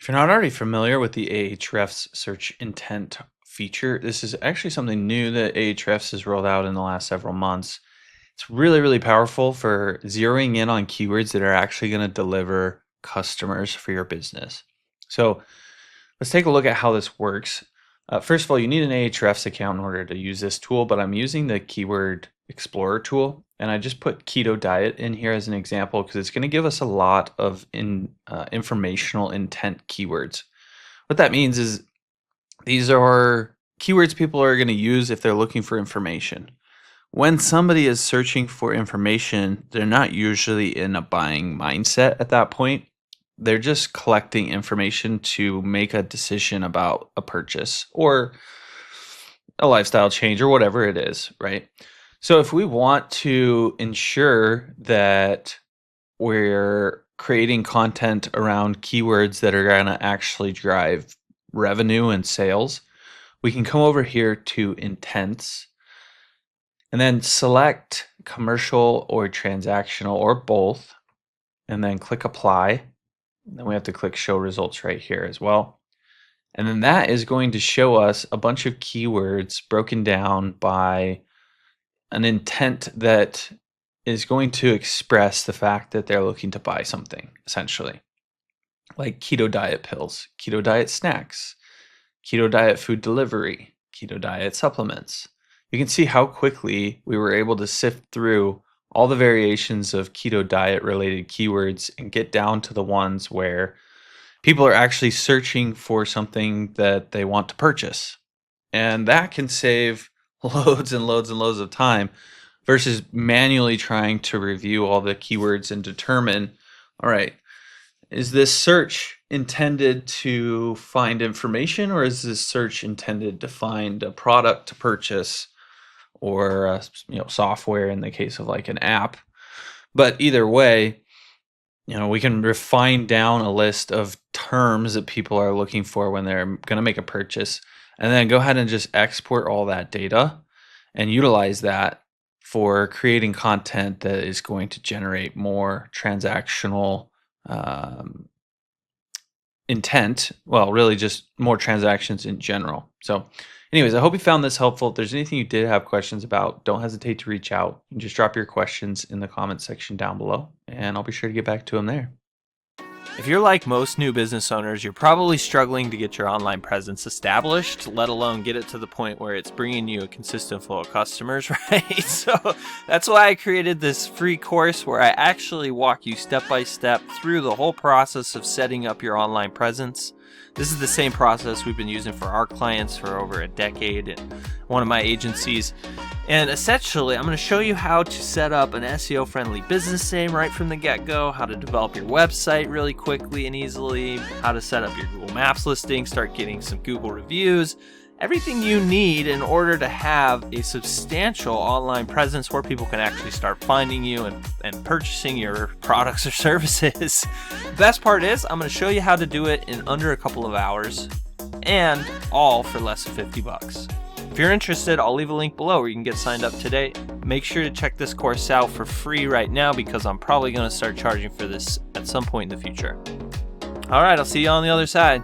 If you're not already familiar with the Ahrefs search intent feature, this is actually something new that Ahrefs has rolled out in the last several months. It's really, really powerful for zeroing in on keywords that are actually going to deliver customers for your business. So let's take a look at how this works. First of all, you need an Ahrefs account in order to use this tool, but I'm using the Keyword Explorer tool, and I just put keto diet in here as an example because it's going to give us a lot of informational intent keywords. What that means is these are keywords people are going to use if they're looking for information. When somebody is searching for information, they're not usually in a buying mindset at that point. They're just collecting information to make a decision about a purchase or a lifestyle change or whatever it is, right? So if we want to ensure that we're creating content around keywords that are going to actually drive revenue and sales, we can come over here to intents and then select commercial or transactional or both, and then click apply. Then we have to click show results right here as well. And then that is going to show us a bunch of keywords broken down by an intent that is going to express the fact that they're looking to buy something, essentially. Like keto diet pills, keto diet snacks, keto diet food delivery, keto diet supplements. You can see how quickly we were able to sift through all the variations of keto diet related keywords and get down to the ones where people are actually searching for something that they want to purchase. And that can save loads and loads and loads of time versus manually trying to review all the keywords and determine, all right, is this search intended to find information, or is this search intended to find a product to purchase or software in the case of like an app? But either way, we can refine down a list of terms that people are looking for when they're going to make a purchase, and then go ahead and just export all that data and utilize that for creating content that is going to generate more transactional intent. Well, really just more transactions in general. So anyways, I hope you found this helpful. If there's anything you did have questions about, don't hesitate to reach out and just drop your questions in the comment section down below, and I'll be sure to get back to them there. If you're like most new business owners, you're probably struggling to get your online presence established, let alone get it to the point where it's bringing you a consistent flow of customers, right? So that's why I created this free course where I actually walk you step by step through the whole process of setting up your online presence. This is the same process we've been using for our clients for over a decade in one of my agencies. And essentially, I'm going to show you how to set up an SEO-friendly business name right from the get-go, how to develop your website really quickly and easily, how to set up your Google Maps listing, start getting some Google reviews, everything you need in order to have a substantial online presence where people can actually start finding you and purchasing your products or services. The best part is I'm going to show you how to do it in under a couple of hours, and all for less than $50. If you're interested, I'll leave a link below where you can get signed up today. Make sure to check this course out for free right now because I'm probably going to start charging for this at some point in the future. All right, I'll see you on the other side.